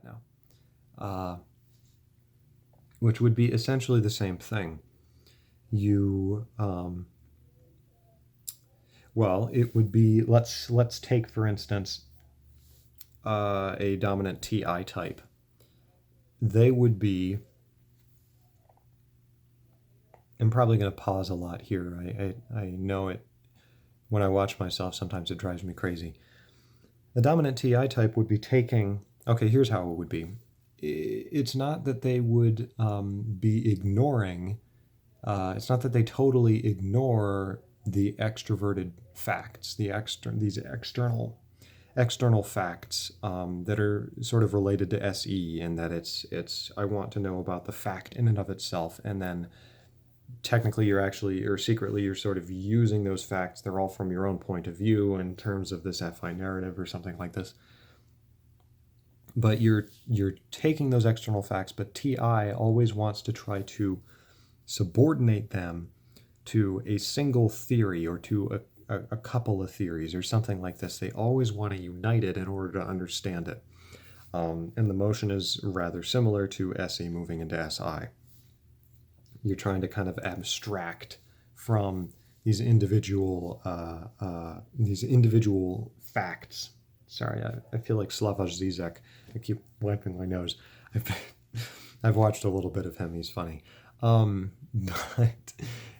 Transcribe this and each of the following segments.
now. Which would be essentially the same thing. Well, it would be, let's take, for instance, a dominant TI type. They would be, I'm probably going to pause a lot here. I know it, when I watch myself, sometimes it drives me crazy. The dominant TI type would be taking, okay, here's how it would be. It's not that they would be ignoring, it's not that they totally ignore the extroverted facts, these external facts that are sort of related to SE, and that it's I want to know about the fact in and of itself, and then technically you're actually, or secretly, you're sort of using those facts. They're all from your own point of view in terms of this FI narrative or something like this. But you're taking those external facts, but TI always wants to try to subordinate them to a single theory or to a couple of theories or something like this. They always want to unite it in order to understand it. And the motion is rather similar to SE moving into SI. You're trying to kind of abstract from these individual facts. Sorry, I feel like Slavoj Zizek. I keep wiping my nose. I've watched a little bit of him. He's funny. But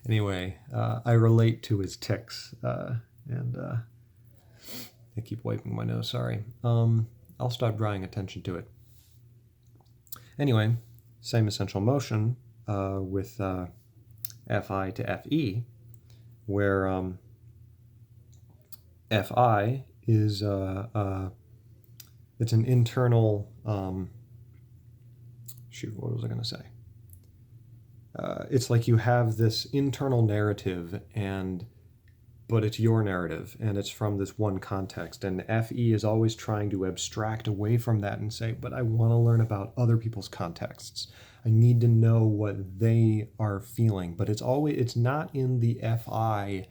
anyway, I relate to his tics, and I keep wiping my nose. Sorry. I'll stop drawing attention to it. Anyway, same essential motion with Fi to Fe, where Fi is it's an internal what was I going to say? It's like you have this internal narrative, but it's your narrative, and it's from this one context. And Fe is always trying to abstract away from that and say, but I want to learn about other people's contexts. I need to know what they are feeling. But it's not in the Fi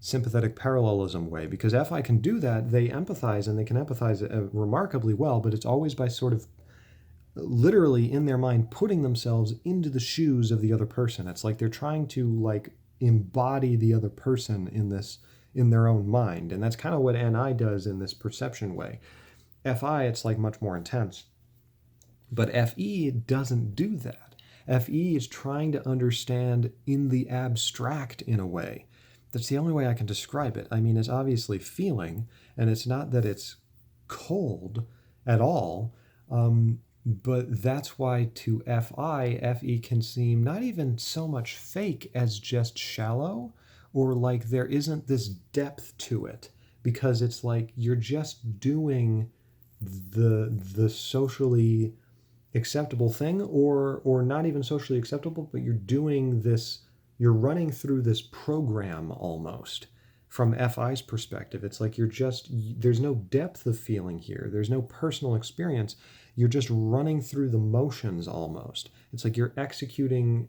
sympathetic parallelism way, because Fi can do that. They empathize, and they can empathize remarkably well, but it's always by sort of literally in their mind putting themselves into the shoes of the other person. It's like they're trying to embody the other person in their own mind. And that's kind of what Ni does in this perception way. Fi, it's much more intense. But Fe doesn't do that. Fe is trying to understand in the abstract in a way. That's the only way I can describe it. I mean, it's obviously feeling, and it's not that it's cold at all. But that's why to Fe can seem not even so much fake as just shallow, or there isn't this depth to it, because it's you're just doing the socially acceptable thing, or not even socially acceptable, but you're doing this, you're running through this program almost. From Fi's perspective, it's there's no depth of feeling here. There's no personal experience. You're just running through the motions almost. It's you're executing,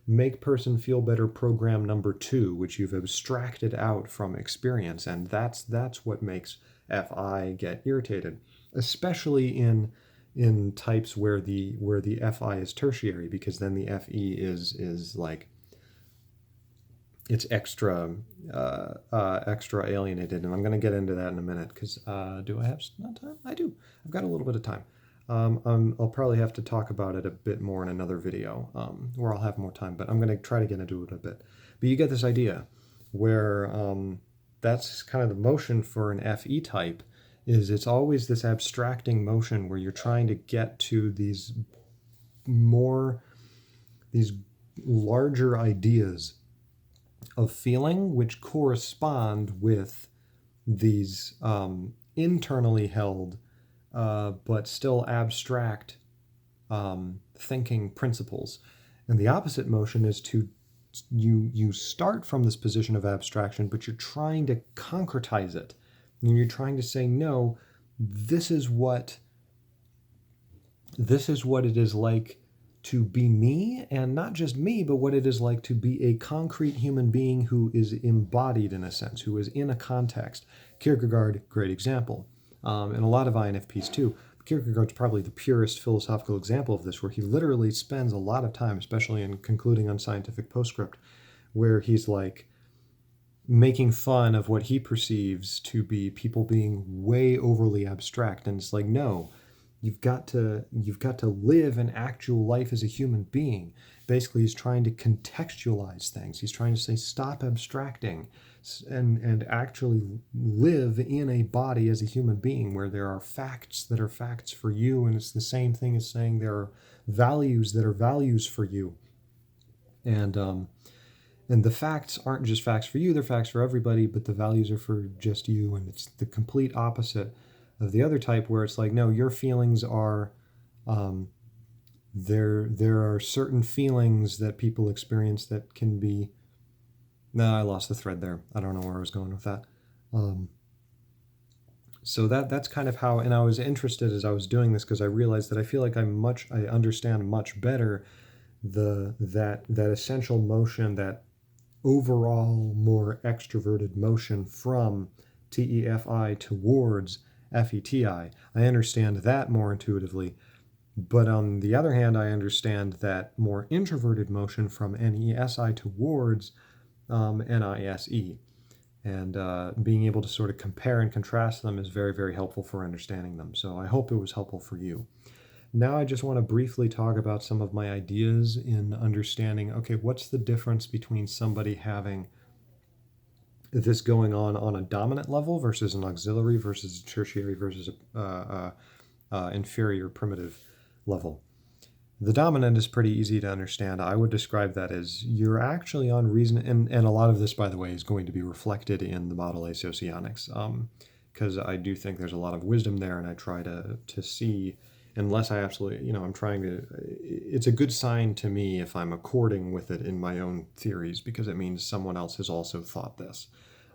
make person feel better program number 2, which you've abstracted out from experience. And that's what makes Fi get irritated, especially in types where the Fi is tertiary, because then the Fe is it's extra alienated, and I'm going to get into that in a minute, because do I have time? I do. I've got a little bit of time. I'll probably have to talk about it a bit more in another video, where I'll have more time, but I'm going to try to get into it a bit. But you get this idea where that's kind of the motion for an Fe type, is it's always this abstracting motion where you're trying to get to these larger ideas of feeling, which correspond with these internally held but still abstract thinking principles. And the opposite motion is you start from this position of abstraction, but you're trying to concretize it. And you're trying to say, no, this is what it is like to be me, and not just me, but what it is like to be a concrete human being who is embodied in a sense, who is in a context. Kierkegaard, great example. and a lot of INFPs too. Kierkegaard's probably the purest philosophical example of this, where he literally spends a lot of time, especially in concluding unscientific postscript, where he's like making fun of what he perceives to be people being way overly abstract. And it's like, no, you've got to live an actual life as a human being. Basically, he's trying to contextualize things. He's trying to say, stop abstracting and actually live in a body as a human being, where there are facts that are facts for you, and it's the same thing as saying there are values that are values for you. And the facts aren't just facts for you, they're facts for everybody, but the values are for just you. And it's the complete opposite of the other type, where it's like, no, your feelings are, there are certain feelings that people experience that can be, no, I lost the thread there. I don't know where I was going with that. So that's kind of how, and I was interested as I was doing this, because I realized that I feel like I understand much better that essential motion, that overall more extroverted motion from TEFI towards FETI. I understand that more intuitively. But on the other hand, I understand that more introverted motion from NESI towards NISE. And being able to sort of compare and contrast them is very, very helpful for understanding them. So I hope it was helpful for you. Now I just want to briefly talk about some of my ideas in understanding, okay, what's the difference between somebody having this going on a dominant level versus an auxiliary versus a tertiary versus a inferior primitive level. The dominant is pretty easy to understand. I would describe that as you're actually on reason, and a lot of this, by the way, is going to be reflected in the Model A socionics, because I do think there's a lot of wisdom there, and I try to see, unless I absolutely, I'm trying to, it's a good sign to me if I'm according with it in my own theories, because it means someone else has also thought this.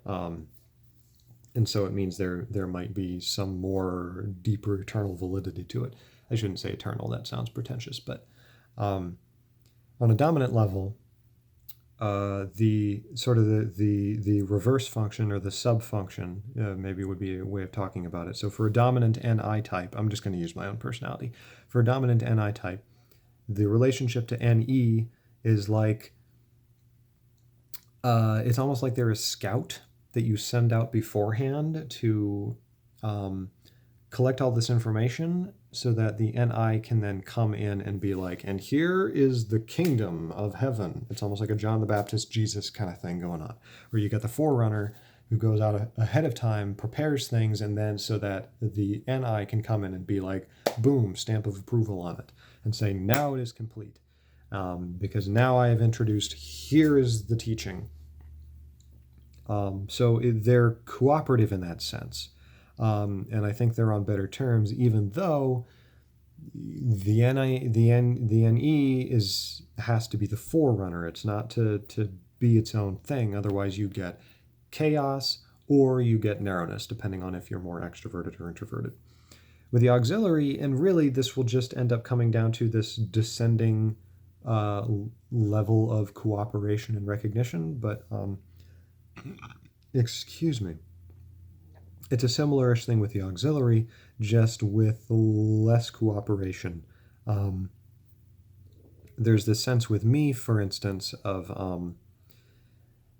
And so it means there might be some more deeper eternal validity to it. I shouldn't say eternal, that sounds pretentious, but on a dominant level, the sort of the reverse function, or the sub-function, maybe would be a way of talking about it. So for a dominant NI type, I'm just going to use my own personality. For a dominant NI type, the relationship to NE is like, it's almost like they're a scout that you send out beforehand to collect all this information, so that the NI can then come in and be like, and here is the kingdom of heaven. It's almost like a John the Baptist, Jesus kind of thing going on, where you got the forerunner who goes out ahead of time, prepares things, and then so that the NI can come in and be like, boom, stamp of approval on it, and say, now it is complete. Because now I have introduced, here is the teaching. So they're cooperative in that sense. And I think they're on better terms, even though the NE has to be the forerunner. It's not to be its own thing. Otherwise, you get chaos or you get narrowness, depending on if you're more extroverted or introverted. With the auxiliary, and really this will just end up coming down to this descending level of cooperation and recognition, but excuse me. It's a similar-ish thing with the auxiliary, just with less cooperation. There's this sense with me, for instance, of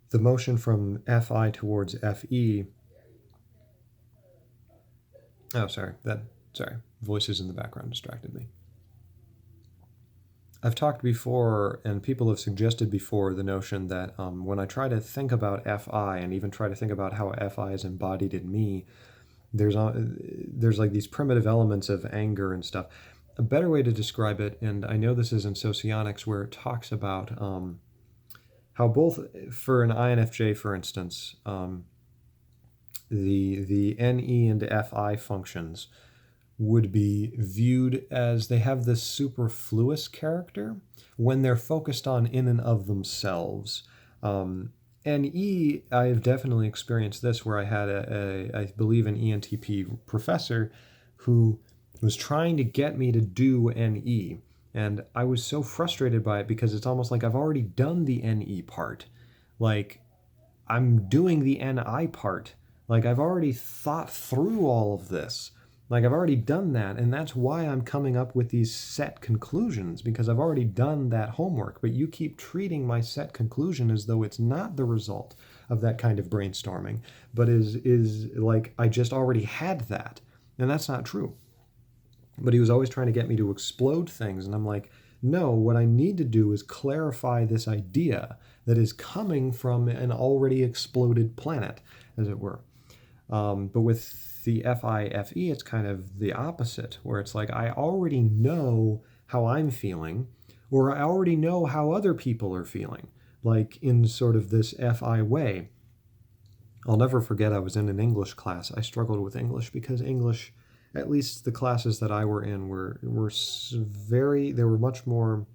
the motion from Fi towards Fe. Oh, sorry. Voices in the background distracted me. I've talked before, and people have suggested before, the notion that when I try to think about Fi, and even try to think about how Fi is embodied in me, there's like these primitive elements of anger and stuff. A better way to describe it, and I know this is in socionics, where it talks about how both, for an INFJ, for instance, the NE and Fi functions would be viewed as they have this superfluous character when they're focused on in and of themselves. NE, I've definitely experienced this, where I had I believe, an ENTP professor who was trying to get me to do NE. And I was so frustrated by it, because it's almost like I've already done the NE part. Like, I'm doing the NI part Like, I've already thought through all of this. Like, I've already done that, and that's why I'm coming up with these set conclusions, because I've already done that homework. But you keep treating my set conclusion as though it's not the result of that kind of brainstorming, but is like I just already had that. And that's not true. But he was always trying to get me to explode things, and I'm like, no, what I need to do is clarify this idea that is coming from an already exploded planet, as it were. But with the Fi-Fe, it's kind of the opposite, where it's like I already know how I'm feeling, or I already know how other people are feeling, like in sort of this Fi way. I'll never forget I was in an English class. I struggled with English because English, at least the classes that I were in, were they were much more.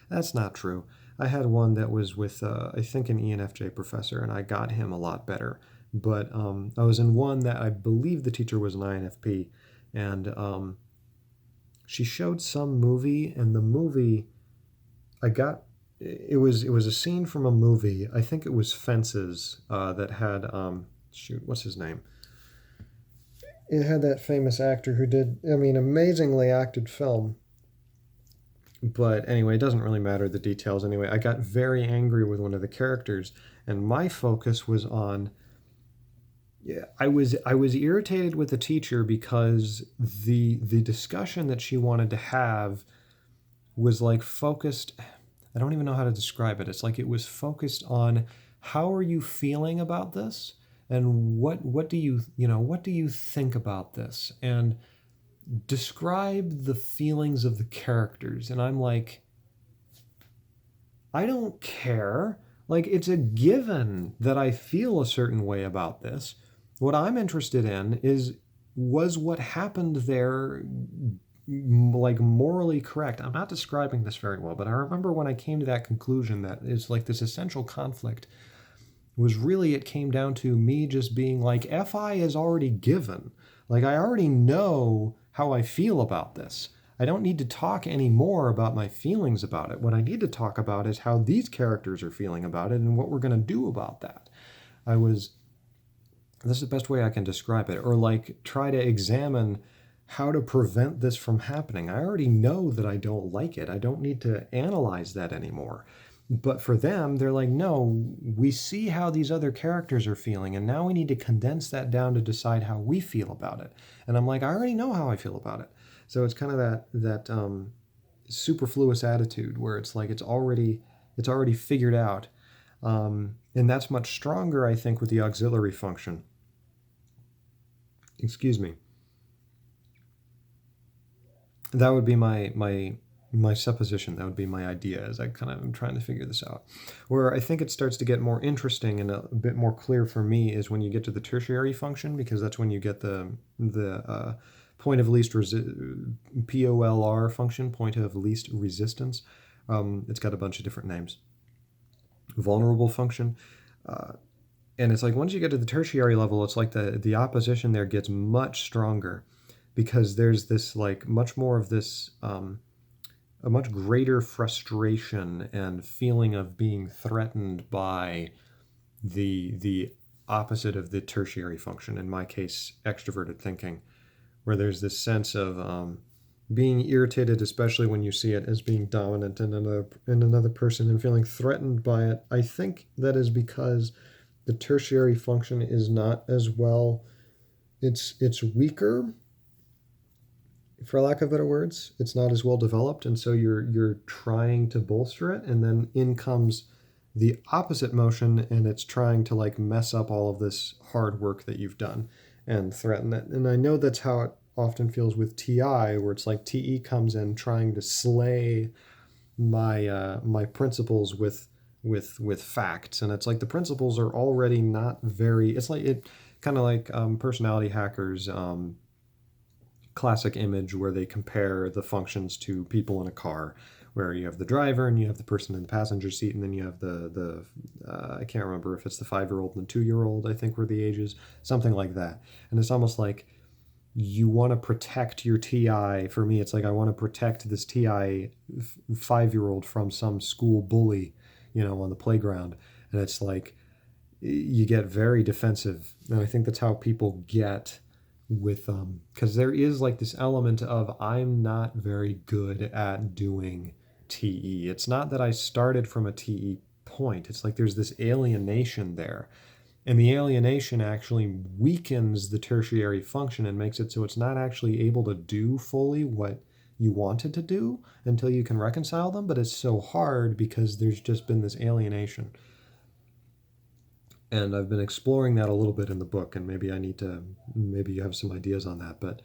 That's not true. I had one that was with I think an ENFJ professor, and I got him a lot better. But I was in one that I believe the teacher was an INFP, and she showed some movie, and the movie I got it was a scene from a movie. I think it was Fences that had shoot, what's his name? It had that famous actor who did, I mean, amazingly acted film. But anyway, it doesn't really matter the details anyway. I got very angry with one of the characters, and my focus was on. Yeah, I was irritated with the teacher because the discussion that she wanted to have was like focused. I don't even know how to describe it. It's like it was focused on how are you feeling about this, and what do you what do you think about this, and describe the feelings of the characters. And I'm like, I don't care. Like, it's a given that I feel a certain way about this. What I'm interested in is, was what happened there like morally correct? I'm not describing this very well, but I remember when I came to that conclusion that it's like this essential conflict was really, it came down to me just being like, Fi is already given. Like, I already know how I feel about this. I don't need to talk anymore about my feelings about it. What I need to talk about is how these characters are feeling about it and what we're going to do about that. This is the best way I can describe it, or like try to examine how to prevent this from happening. I already know that I don't like it. I don't need to analyze that anymore. But for them, they're like, no, we see how these other characters are feeling, and now we need to condense that down to decide how we feel about it. And I'm like, I already know how I feel about it. So it's kind of that superfluous attitude where it's like it's already figured out, and that's much stronger, I think, with the auxiliary function. Excuse me. That would be my supposition. That would be my idea as I kind of am trying to figure this out. Where I think it starts to get more interesting and a bit more clear for me is when you get to the tertiary function, because that's when you get the point of least POLR function, point of least resistance. It's got a bunch of different names. Vulnerable function. And it's like once you get to the tertiary level, it's like the opposition there gets much stronger, because there's this like much more of this a much greater frustration and feeling of being threatened by the opposite of the tertiary function, in my case extroverted thinking, where there's this sense of being irritated, especially when you see it as being dominant in another person, and feeling threatened by it. I think that is because the tertiary function is not as well, it's weaker, for lack of better words. It's not as well developed, and so you're trying to bolster it, and then in comes the opposite motion, and it's trying to like mess up all of this hard work that you've done and threaten it. And I know that's how it often feels with TI, where it's like TE comes in trying to slay my principles with facts, and it's like the principles are already not very. It's like it kind of like personality hackers. Classic image where they compare the functions to people in a car, where you have the driver and you have the person in the passenger seat, and then you have the I can't remember if it's the 5-year-old and the 2-year-old, I think were the ages, something like that. And it's almost like you want to protect your TI. For me, it's like I want to protect this TI 5-year-old from some school bully, on the playground. And it's like you get very defensive. And I think that's how people get with, because there is like this element of I'm not very good at doing TE. It's not that I started from a TE point. It's like there's this alienation there. And the alienation actually weakens the tertiary function and makes it so it's not actually able to do fully what you wanted to do until you can reconcile them. But it's so hard because there's just been this alienation. And I've been exploring that a little bit in the book, and maybe you have some ideas on that. But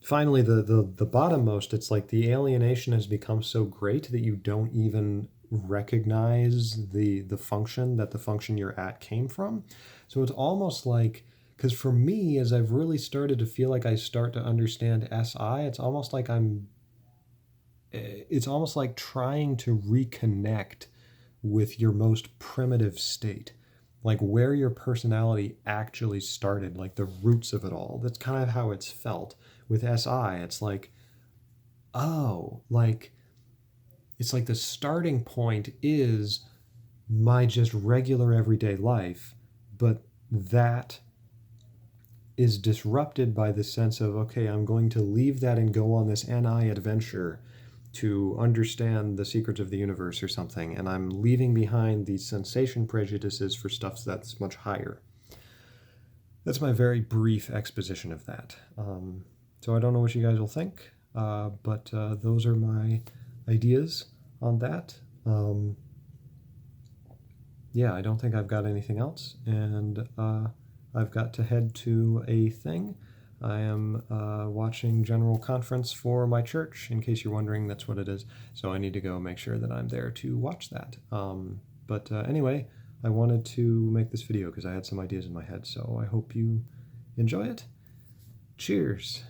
finally, the bottommost, it's like the alienation has become so great that you don't even recognize the function that the function you're at came from. So it's almost like, because for me, as I've really started to feel like I start to understand SI, it's almost like trying to reconnect with your most primitive state, like where your personality actually started, like the roots of it all. That's kind of how it's felt with SI. It's like, oh, like, it's like the starting point is my just regular everyday life, but that is disrupted by the sense of, okay, I'm going to leave that and go on this NI adventure to understand the secrets of the universe or something, and I'm leaving behind these sensation prejudices for stuff that's much higher. That's my very brief exposition of that. So I don't know what you guys will think, but those are my ideas on that. Yeah, I don't think I've got anything else, and I've got to head to a thing. I am watching General Conference for my church, in case you're wondering, that's what it is. So I need to go make sure that I'm there to watch that. But anyway, I wanted to make this video because I had some ideas in my head, so I hope you enjoy it. Cheers!